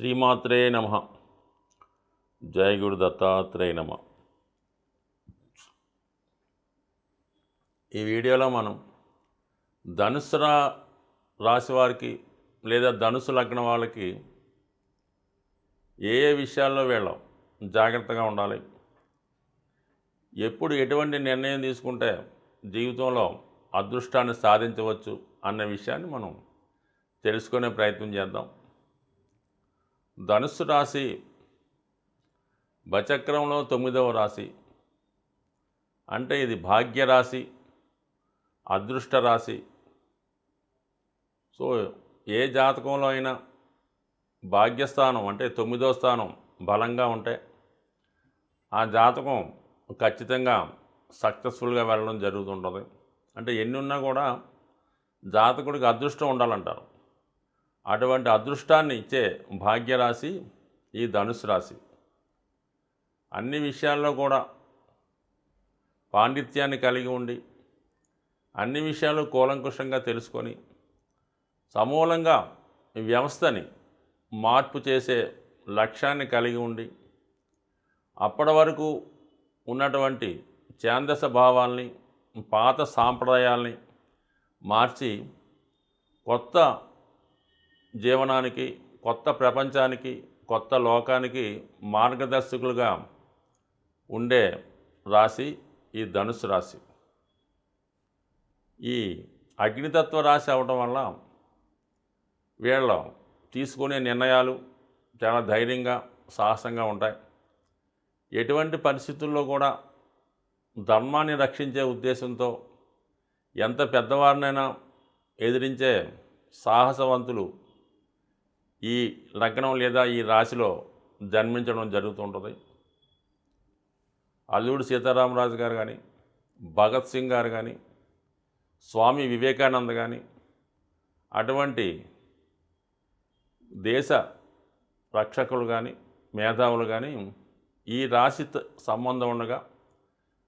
శ్రీమాత్రే నమః. జయ గురు దత్తాత్రేయ నమః. ఈ వీడియోలో మనం ధనుసు రాశి వారికి లేదా ధనుసు లగ్నం వాళ్ళకి ఏ విషయాల్లో వీళ్ళం జాగ్రత్తగా ఉండాలి, ఎప్పుడు ఎటువంటి నిర్ణయం తీసుకుంటే జీవితంలో అదృష్టాన్ని సాధించవచ్చు అన్న విషయాన్ని మనం తెలుసుకునే ప్రయత్నం చేద్దాం. ధనుస్సు రాశి బచక్రంలో 9వ రాశి. అంటే ఇది భాగ్యరాశి, అదృష్ట రాశి. సో ఏ జాతకంలో అయినా భాగ్యస్థానం అంటే 9వ స్థానం బలంగా ఉంటే ఆ జాతకం ఖచ్చితంగా సక్సెస్ఫుల్గా వెళ్ళడం జరుగుతుంటుంది. అంటే ఎన్ని ఉన్నా కూడా జాతకుడికి అదృష్టం ఉండాలంటారు. అటువంటి అదృష్టాన్ని ఇచ్చే భాగ్యరాశి ఈ ధనుసు రాశి. అన్ని విషయాల్లో కూడా పాండిత్యాన్ని కలిగి ఉండి అన్ని విషయాలు కూలంకుషంగా తెలుసుకొని సమూలంగా వ్యవస్థని మార్పు చేసే లక్ష్యాన్ని కలిగి ఉండి అప్పటి వరకు ఉన్నటువంటి ఛాందస భావాల్ని, పాత సాంప్రదాయాల్ని మార్చి కొత్త జీవనానికి, కొత్త ప్రపంచానికి, కొత్త లోకానికి మార్గదర్శకులుగా ఉండే రాశి ఈ ధనుసు రాశి. ఈ అగ్నితత్వ రాశి అవడం వల్ల వీళ్ళు తీసుకునే నిర్ణయాలు చాలా ధైర్యంగా, సాహసంగా ఉంటాయి. ఎటువంటి పరిస్థితుల్లో కూడా ధర్మాన్ని రక్షించే ఉద్దేశంతో ఎంత పెద్దవారినైనా ఎదిరించే సాహసవంతులు ఈ లగ్నం లేదా ఈ రాశిలో జన్మించడం జరుగుతుంటుంది. అల్లూరి సీతారామరాజు గారు కానీ, భగత్ సింగ్ గారు కానీ, స్వామి వివేకానంద కానీ అటువంటి దేశ రక్షకులు కానీ, మేధావులు కానీ ఈ రాశి సంబంధం ఉండగా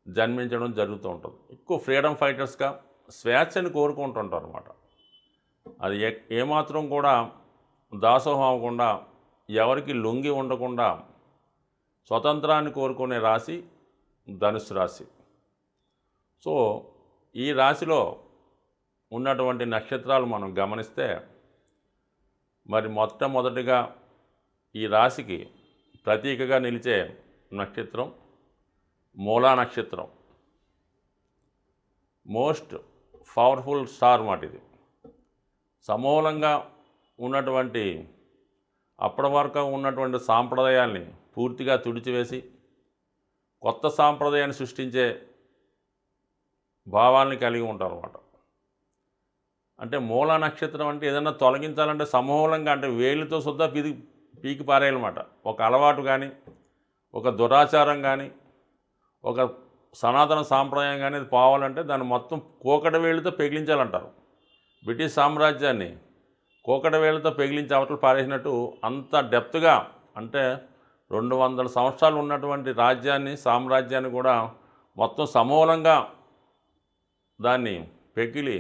జన్మించడం జరుగుతూ ఉంటుంది. ఎక్కువ ఫ్రీడమ్ ఫైటర్స్గా స్వేచ్ఛని కోరుకుంటుంటారు అన్నమాట. అది ఏమాత్రం కూడా దాసోహం అవ్వకుండా, ఎవరికి లొంగి ఉండకుండా స్వతంత్రాన్ని కోరుకునే రాశి ధనుసు రాశి. సో ఈ రాశిలో ఉన్నటువంటి నక్షత్రాలు మనం గమనిస్తే మరి మొట్టమొదటిగా ఈ రాశికి ప్రతీకగా నిలిచే నక్షత్రం మూలా నక్షత్రం. మోస్ట్ పవర్ఫుల్ స్టార్ మాట ఇది. సమూలంగా ఉన్నటువంటి అప్పటి వరకు ఉన్నటువంటి సాంప్రదాయాల్ని పూర్తిగా తుడిచివేసి కొత్త సాంప్రదాయాన్ని సృష్టించే భావాల్ని కలిగి ఉంటారు అన్నమాట. అంటే మూలా నక్షత్రం అంటే ఏదైనా తొలగించాలంటే సమూలంగా, అంటే వేలుతో సుద్ధా పీకి పారేయాలన్నమాట. ఒక అలవాటు కానీ, ఒక దురాచారం కానీ, ఒక సనాతన సాంప్రదాయం కానీ అది పోవాలంటే దాన్ని మొత్తం కోకట వేలుతో పెగిలించాలంటారు. బ్రిటిష్ సామ్రాజ్యాన్ని కోకట వేలుతో పెగిలించి అవతలు పారేసినట్టు అంత డెప్త్గా, అంటే 200 సంవత్సరాలు ఉన్నటువంటి రాజ్యాన్ని, సామ్రాజ్యాన్ని కూడా మొత్తం సమూలంగా దాన్ని పెకిలి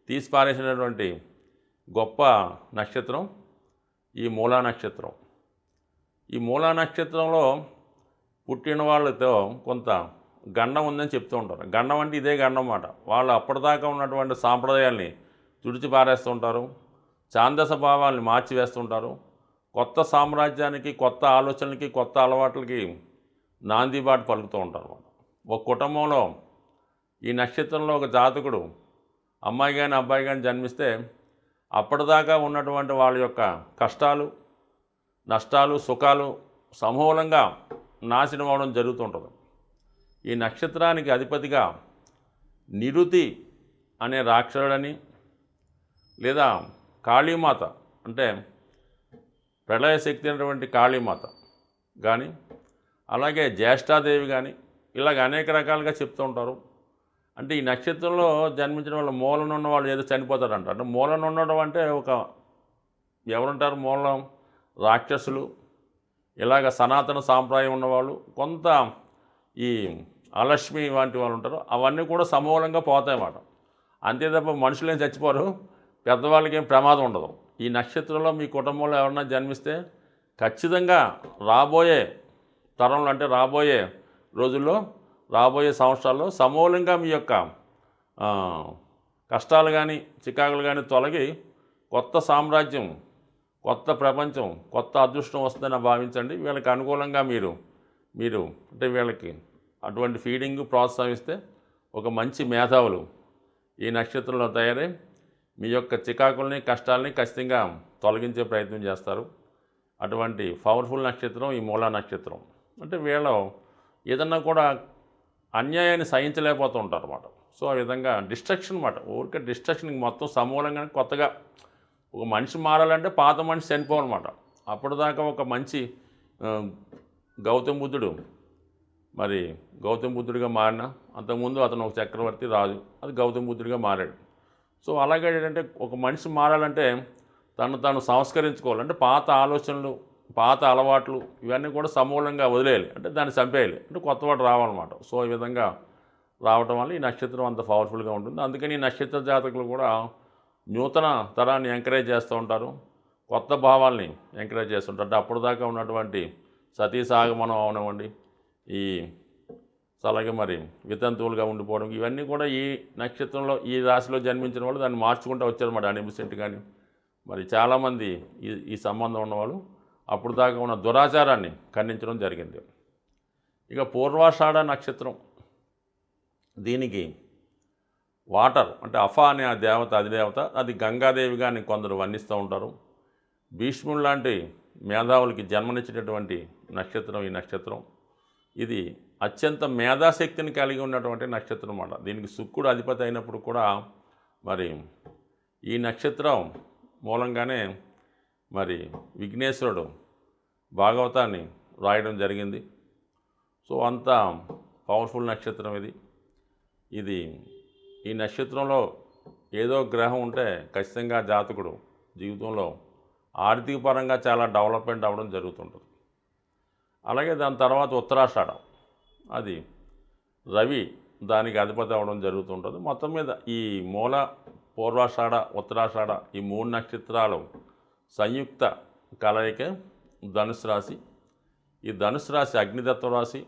తీసి పారేసినటువంటి గొప్ప నక్షత్రం ఈ మూలా నక్షత్రం. ఈ మూలా నక్షత్రంలో పుట్టిన వాళ్ళతో కొంత గండం ఉందని చెప్తూ ఉంటారు. గండం అంటే ఇదే గండం అన్నమాట. వాళ్ళు అప్పటిదాకా ఉన్నటువంటి సాంప్రదాయాల్ని తుడిచి పారేస్తూ ఉంటారు, ఛాందస భావాల్ని మార్చివేస్తుంటారు, కొత్త సామ్రాజ్యానికి, కొత్త ఆలోచనలకి, కొత్త అలవాట్లకి నాందిబాటు పలుకుతూ ఉంటారు. ఒక కుటుంబంలో ఈ నక్షత్రంలో ఒక జాతకుడు అమ్మాయి కానీ అబ్బాయి కానీ జన్మిస్తే అప్పటిదాకా ఉన్నటువంటి వాళ్ళ యొక్క కష్టాలు, నష్టాలు, సుఖాలు సమూలంగా నాశనం అవడం జరుగుతుంటుంది. ఈ నక్షత్రానికి అధిపతిగా నిరుతి అనే రాక్షసుడని, లేదా కాళీమాత అంటే ప్రళయశక్తి అయినటువంటి కాళీమాత కానీ, అలాగే జ్యేష్ఠాదేవి కానీ, ఇలాగ అనేక రకాలుగా చెప్తూ ఉంటారు. అంటే ఈ నక్షత్రంలో జన్మించిన వాళ్ళ మూలన ఉన్న వాళ్ళు ఏదో చనిపోతారంట. అంటే మూలన ఉండడం అంటే ఒక ఎవరుంటారు, మూలం రాక్షసులు, ఇలాగ సనాతన సాంప్రదాయం ఉన్నవాళ్ళు, కొంత ఈ అలక్ష్మి వంటి వాళ్ళు ఉంటారు. అవన్నీ కూడా సమూలంగా పోతాయన్నమాట. అంతే తప్ప మనుషులేం చచ్చిపోరు, పెద్దవాళ్ళకి ఏం ప్రమాదం ఉండదు. ఈ నక్షత్రంలో మీ కుటుంబంలో ఎవరన్నా జన్మిస్తే ఖచ్చితంగా రాబోయే తరంలో అంటే రాబోయే రోజుల్లో రాబోయే సంవత్సరాల్లో సమూలంగా మీ యొక్క కష్టాలు కానీ చికాకులు కానీ తొలగి కొత్త సామ్రాజ్యం, కొత్త ప్రపంచం, కొత్త అదృష్టం వస్తుందని భావించండి. వీళ్ళకి అనుకూలంగా మీరు అంటే వీళ్ళకి అటువంటి ఫీడింగ్ ప్రోత్సహిస్తే ఒక మంచి మేధావులు ఈ నక్షత్రంలో తయారై మీ యొక్క చికాకుల్ని కష్టాలని ఖచ్చితంగా తొలగించే ప్రయత్నం చేస్తారు. అటువంటి పవర్ఫుల్ నక్షత్రం ఈ మూలా నక్షత్రం. అంటే వీళ్ళు ఏదన్నా కూడా అన్యాయాన్ని సహించలేకపోతూ ఉంటారు అన్నమాట. సో ఆ విధంగా డిస్ట్రక్షన్ అన్నమాట. ఊరికే డిస్ట్రక్షన్కి మొత్తం సమూలంగా కొత్తగా ఒక మనిషి మారాలంటే పాత మనిషి చనిపోవాలన్నమాట. అప్పటిదాకా ఒక మంచి గౌతమ బుద్ధుడు గౌతమ బుద్ధుడిగా మారిన అంతకుముందు అతను ఒక చక్రవర్తి రాజు, అది గౌతమ బుద్ధుడిగా మారాడు. సో అలాగే ఏంటంటే ఒక మనిషి మారాలంటే తాను సంస్కరించుకోవాలంటే పాత ఆలోచనలు, పాత అలవాట్లు ఇవన్నీ కూడా సమూలంగా వదిలేయాలి, అంటే దాన్ని చంపేయాలి, అంటే కొత్తవాడు రావాలన్నమాట. సో ఈ విధంగా రావటం వల్ల ఈ నక్షత్రం అంత పవర్ఫుల్గా ఉంటుంది. అందుకని ఈ నక్షత్ర జాతకులు కూడా నూతన తరాన్ని ఎంకరేజ్ చేస్తూ ఉంటారు, కొత్త భావాల్ని ఎంకరేజ్ చేస్తుంటారు. అంటే అప్పుడు దాకా ఉన్నటువంటి సతీసాగమనం అవనివ్వండి, ఈ అలాగే వితంతువులుగా ఉండిపోవడం, ఇవన్నీ కూడా ఈ నక్షత్రంలో ఈ రాశిలో జన్మించిన వాళ్ళు దాన్ని మార్చుకుంటూ వచ్చారన్నమాట. 100% కానీ చాలామంది ఈ సంబంధం ఉన్నవాళ్ళు అప్పుడు దాకా ఉన్న దురాచారాన్ని ఖండించడం జరిగింది. ఇక పూర్వాషాఢ నక్షత్రం, దీనికి వాటర్ అంటే అఫా అనే ఆ దేవత, అధిదేవత, అది గంగాదేవిగా అని కొందరు వర్ణిస్తూ ఉంటారు. భీష్ముడు లాంటి మేధావులకి జన్మనిచ్చినటువంటి నక్షత్రం ఈ నక్షత్రం. ఇది అత్యంత మేధాశక్తిని కలిగి ఉన్నటువంటి నక్షత్రం అన్నమాట. దీనికి శుక్రుడు అధిపతి అయినప్పుడు కూడా ఈ నక్షత్రం మూలంగానే విఘ్నేశ్వరుడు భాగవతాన్ని రాయడం జరిగింది. సో అంత పవర్ఫుల్ నక్షత్రం ఇది. ఈ నక్షత్రంలో ఏదో గ్రహం ఉంటే ఖచ్చితంగా జాతకుడు జీవితంలో ఆర్థిక పరంగా చాలా డెవలప్మెంట్ అవ్వడం జరుగుతుంటుంది. అలాగే దాని తర్వాత ఉత్తరాషాఢం, అది రవి దానికి అధిపతి అవ్వడం జరుగుతుంటుంది. మొత్తం మీద ఈ మూల, పూర్వాషాఢ, ఉత్తరాషాఢ ఈ 3 నక్షత్రాలు సంయుక్త కలయిక ధనుసు రాశి. ఈ ధనుసు రాశి అగ్నితత్వ రాశి,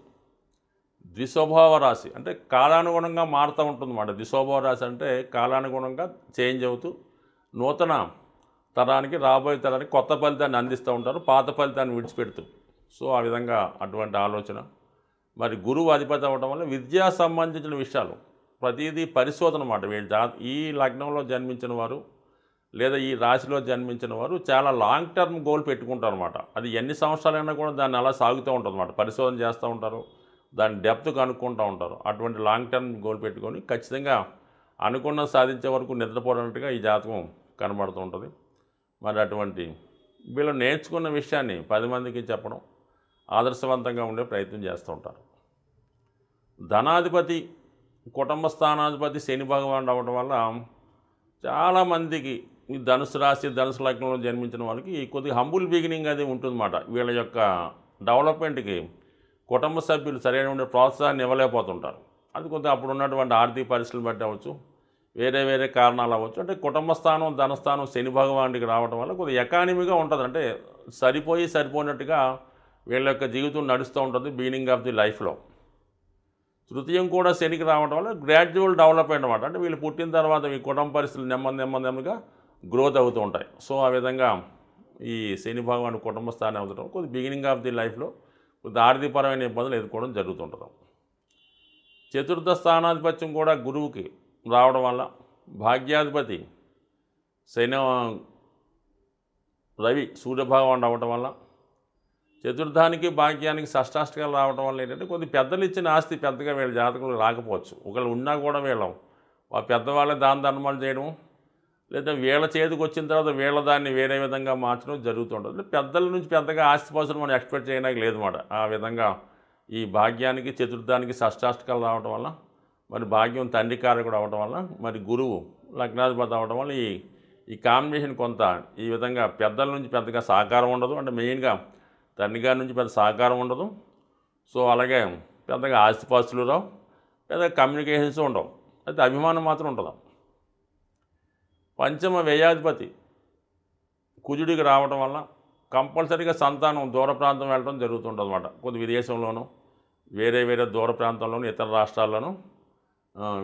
ద్విస్వభావ రాశి, అంటే కాలానుగుణంగా మారుతూ ఉంటుందన్నమాట. ద్విస్వభావ రాశి అంటే కాలానుగుణంగా చేంజ్ అవుతూ నూతన తరానికి, రాబోయే తరానికి కొత్త ఫలితాన్ని అందిస్తూ ఉంటారు, పాత ఫలితాన్ని విడిచిపెడుతూ. సో ఆ విధంగా అటువంటి ఆలోచన. గురువు అధిపతి అవ్వడం వల్ల విద్యా సంబంధించిన విషయాలు ప్రతిదీ పరిశోధన అన్నమాట. వీళ్ళు ఈ లగ్నంలో జన్మించిన వారు లేదా ఈ రాశిలో జన్మించిన వారు చాలా లాంగ్ టర్మ్ గోల్ పెట్టుకుంటారు అన్నమాట. అది ఎన్ని సంవత్సరాలైనా కూడా దాన్ని అలా సాగుతూ ఉంటుంది అన్నమాట. పరిశోధన చేస్తూ ఉంటారు, దాని డెప్త్ కనుక్కుంటూ ఉంటారు. అటువంటి లాంగ్ టర్మ్ గోల్ పెట్టుకొని ఖచ్చితంగా అనుకున్నది సాధించే వరకు నిద్రపోయినట్టుగా ఈ జాతకం కనబడుతూ ఉంటుంది. అటువంటి వీళ్ళు నేర్చుకున్న విషయాన్ని 10 మందికి చెప్పడం, ఆదర్శవంతంగా ఉండే ప్రయత్నం చేస్తూ ఉంటారు. ధనాధిపతి, కుటుంబ స్థానాధిపతి శని భగవానుడు అవ్వడం వల్ల చాలామందికి ఈ ధనుసు రాశి, ధనుసు లగ్నంలో జన్మించిన వాళ్ళకి కొద్దిగా హంబుల్ బిగినింగ్ అది ఉంటుందన్నమాట. వీళ్ళ యొక్క డెవలప్మెంట్కి కుటుంబ సభ్యులు సరైన ప్రోత్సాహాన్ని ఇవ్వలేకపోతుంటారు. అది కొద్దిగా అప్పుడు ఉన్నటువంటి ఆర్థిక పరిస్థితులు బట్టి అవ్వచ్చు, వేరే కారణాలు అవ్వచ్చు. అంటే కుటుంబ స్థానం, ధనస్థానం శని భగవానుడికి రావడం వల్ల కొద్దిగా ఎకానమీగా ఉంటుంది. అంటే సరిపోయినట్టుగా వీళ్ళ యొక్క జీవితం నడుస్తూ ఉంటుంది బిగినింగ్ ఆఫ్ ది లైఫ్లో. తృతీయం కూడా శనికి రావడం వల్ల గ్రాడ్యువల్ డెవలప్మెంట్ అన్నమాట. అంటే వీళ్ళు పుట్టిన తర్వాత ఈ కుటుంబ పరిస్థితులు నెమ్మదిగా గ్రోత్ అవుతూ ఉంటాయి. సో ఆ విధంగా ఈ శని భగవానుడు కుటుంబ స్థానం అవుతుంటాం కొద్ది బిగినింగ్ ఆఫ్ ది లైఫ్లో కొద్ది ఆర్థికపరమైన ఇబ్బందులు ఎదుర్కోవడం జరుగుతుంటుంది. చతుర్థ స్థానాధిపత్యం కూడా గురువుకి రావడం వల్ల భాగ్యాధిపతి రవి సూర్యభగవానుడు అవ్వడం వల్ల చతుర్థానికి భాగ్యానికి షష్టాష్టకాలు రావడం వల్ల ఏంటంటే కొద్ది పెద్దలు ఇచ్చిన ఆస్తి పెద్దగా వీళ్ళ జాతకులు రాకపోవచ్చు. ఒకళ్ళు ఉన్నా కూడా వీళ్ళం పెద్దవాళ్ళే దాన ధర్మాలు చేయడం, లేదా వీళ్ళ చేతికి వచ్చిన తర్వాత వీళ్ళ దాన్ని వేరే విధంగా మార్చడం జరుగుతుంటుంది. పెద్దల నుంచి పెద్దగా ఆస్తిపాస్తులు మనం ఎక్స్పెక్ట్ చేయడానికి లేదన్నమాట. ఆ విధంగా ఈ భాగ్యానికి చతుర్థానికి షష్టాష్టకాలు రావడం వల్ల భాగ్యం తండ్రి కారకుడు అవ్వడం వల్ల గురువు లగ్నాధిపతి అవ్వడం వల్ల ఈ కాంబినేషన్ కొంత ఈ విధంగా పెద్దల నుంచి పెద్దగా సహకారం ఉండదు. అంటే మెయిన్గా తండ్రి గారి నుంచి పెద్ద సహకారం ఉండదు. సో అలాగే పెద్దగా ఆస్తిపాస్తులు రావు, పెద్దగా కమ్యూనికేషన్స్ ఉండవు, అయితే అభిమానం మాత్రం ఉంటుంది. పంచమ వ్యయాధిపతి కుజుడికి రావడం వల్ల కంపల్సరీగా సంతానం దూర ప్రాంతం వెళ్ళడం జరుగుతుంటుంది అన్నమాట. కొద్ది విదేశంలోనూ వేరే వేరే దూర ప్రాంతంలోనూ ఇతర రాష్ట్రాల్లోనూ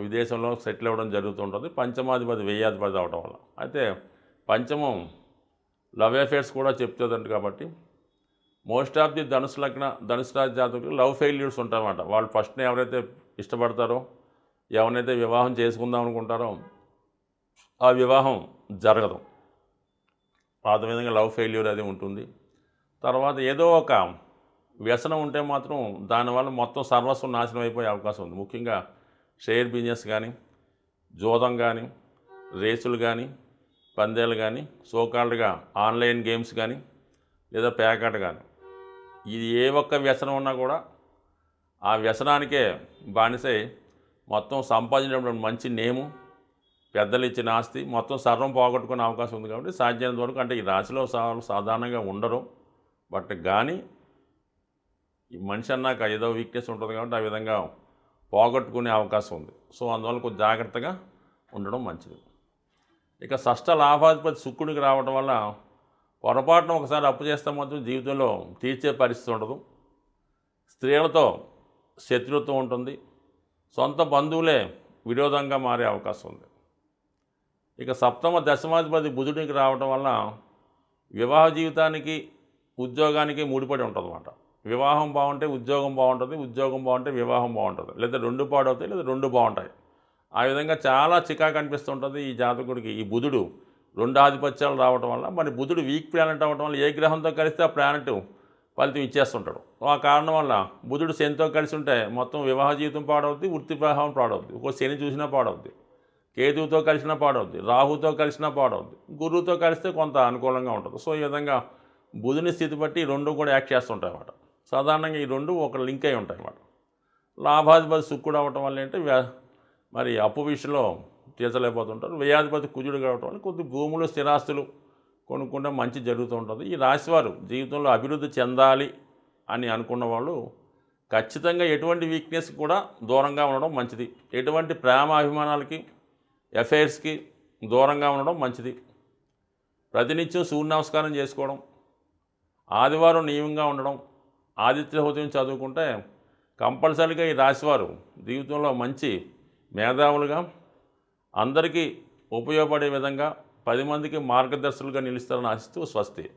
విదేశంలో సెటిల్ అవ్వడం జరుగుతుంటుంది. పంచమాధిపతి వ్యయాధిపతి అవడం వల్ల. అయితే పంచమం లవ్ అఫేర్స్ కూడా చెప్తుందంట కాబట్టి మోస్ట్ ఆఫ్ ది ధనుసు రాశి జాతకులు లవ్ ఫెయిల్యూర్స్ ఉంటారన్నమాట. వాళ్ళు ఫస్ట్ని ఎవరైతే ఇష్టపడతారో ఎవరినైతే వివాహం చేసుకుందాం అనుకుంటారో ఆ వివాహం జరగదు. ఆ విధంగా లవ్ ఫెయిల్యూర్ అది ఉంటుంది. తర్వాత ఏదో ఒక వ్యసనం ఉంటే మాత్రం దానివల్ల మొత్తం సర్వస్వం నాశనం అయిపోయే అవకాశం ఉంది. ముఖ్యంగా షేర్ బిజినెస్ కానీ, జూదం కానీ, రేసులు కానీ, పందేలు కానీ, సోకాల్డ్గా ఆన్లైన్ గేమ్స్ కానీ, లేదా పేకాట కానీ, ఇది ఏ ఒక్క వ్యసనం ఉన్నా కూడా ఆ వ్యసనానికే బానిసై మొత్తం సంపాదించినటువంటి మంచి నేము, పెద్దలు ఇచ్చిన ఆస్తి మొత్తం సర్వం పోగొట్టుకునే అవకాశం ఉంది. కాబట్టి సాధ్యమైనంత వరకు, అంటే ఈ రాశిలో సాధారణంగా ఉండరు, బట్ కానీ ఈ మనిషి అన్నాక ఏదో వీక్నెస్ ఉంటుంది కాబట్టి ఆ విధంగా పోగొట్టుకునే అవకాశం ఉంది. సో అందువల్ల కొంచెం జాగ్రత్తగా ఉండడం మంచిది. ఇక షష్ఠ లాభాధిపతి శుక్రుడికి రావడం వల్ల పొరపాటున ఒకసారి అప్పు చేస్తే మాత్రం జీవితంలో తీర్చే పరిస్థితి ఉండదు. స్త్రీలతో శత్రుత్వం ఉంటుంది. సొంత బంధువులే విరోధంగా మారే అవకాశం ఉంది. ఇక సప్తమ దశమాధిపతి బుధుడికి రావడం వల్ల వివాహ జీవితానికి ఉద్యోగానికి ముడిపడి ఉంటుందన్నమాట. వివాహం బాగుంటే ఉద్యోగం బాగుంటుంది, ఉద్యోగం బాగుంటే వివాహం బాగుంటుంది, లేదా రెండు పాడవుతాయి, లేదా రెండు బాగుంటాయి. ఆ విధంగా చాలా చికాకు అనిపిస్తుంటుంది ఈ జాతకుడికి. ఈ బుధుడు రెండు ఆధిపత్యాలు రావడం వల్ల, మరి బుధుడు వీక్ ప్లానెట్ అవ్వడం వల్ల ఏ గ్రహంతో కలిస్తే ఆ ప్లానెట్ ఫలితం ఇచ్చేస్తుంటాడు. ఆ కారణం వల్ల బుధుడు శనితో కలిసి ఉంటే మొత్తం వివాహ జీవితం పాడవుద్ది, వృత్తి ప్రవాహం పాడవుద్ది. ఒక్కో శని చూసినా పాడవుద్ది, కేతువుతో కలిసినా పాడవుద్ది, రాహుతో కలిసినా పాడవుద్ది, గురువుతో కలిస్తే కొంత అనుకూలంగా ఉంటుంది. సో ఈ విధంగా బుధుని స్థితి బట్టి ఈ రెండు కూడా యాక్ట్ చేస్తుంటాయి అన్నమాట. సాధారణంగా ఈ రెండు ఒక లింక్ అయి ఉంటాయి అన్నమాట. లాభాధిపతి శుక్రుడు అవ్వటం వల్ల ఏంటంటే మరి అప్పు విషయంలో తీర్చలేకపోతుంటారు. వ్యయాధిపతి కుజుడు కావటం వల్ల కొద్ది భూములు స్థిరాస్తులు కొనుక్కుంటే మంచి జరుగుతూ ఉంటుంది. ఈ రాశివారు జీవితంలో అభివృద్ధి చెందాలి అని అనుకున్న వాళ్ళు ఖచ్చితంగా ఎటువంటి వీక్నెస్ కూడా దూరంగా ఉండడం మంచిది. ఎటువంటి ప్రేమ అభిమానాలకి, అఫైర్స్కి దూరంగా ఉండడం మంచిది. ప్రతినిత్యం సూర్య నమస్కారం చేసుకోవడం, ఆదివారం నియమంగా ఉండడం, ఆదిత్య హృదయం చదువుకుంటే కంపల్సరీగా ఈ రాశివారు జీవితంలో మంచి మేధావులుగా, అందరికీ ఉపయోగపడే విధంగా 10 మందికి మార్గదర్శకులుగా నిలుస్తారని ఆశిస్తూ స్వస్తి.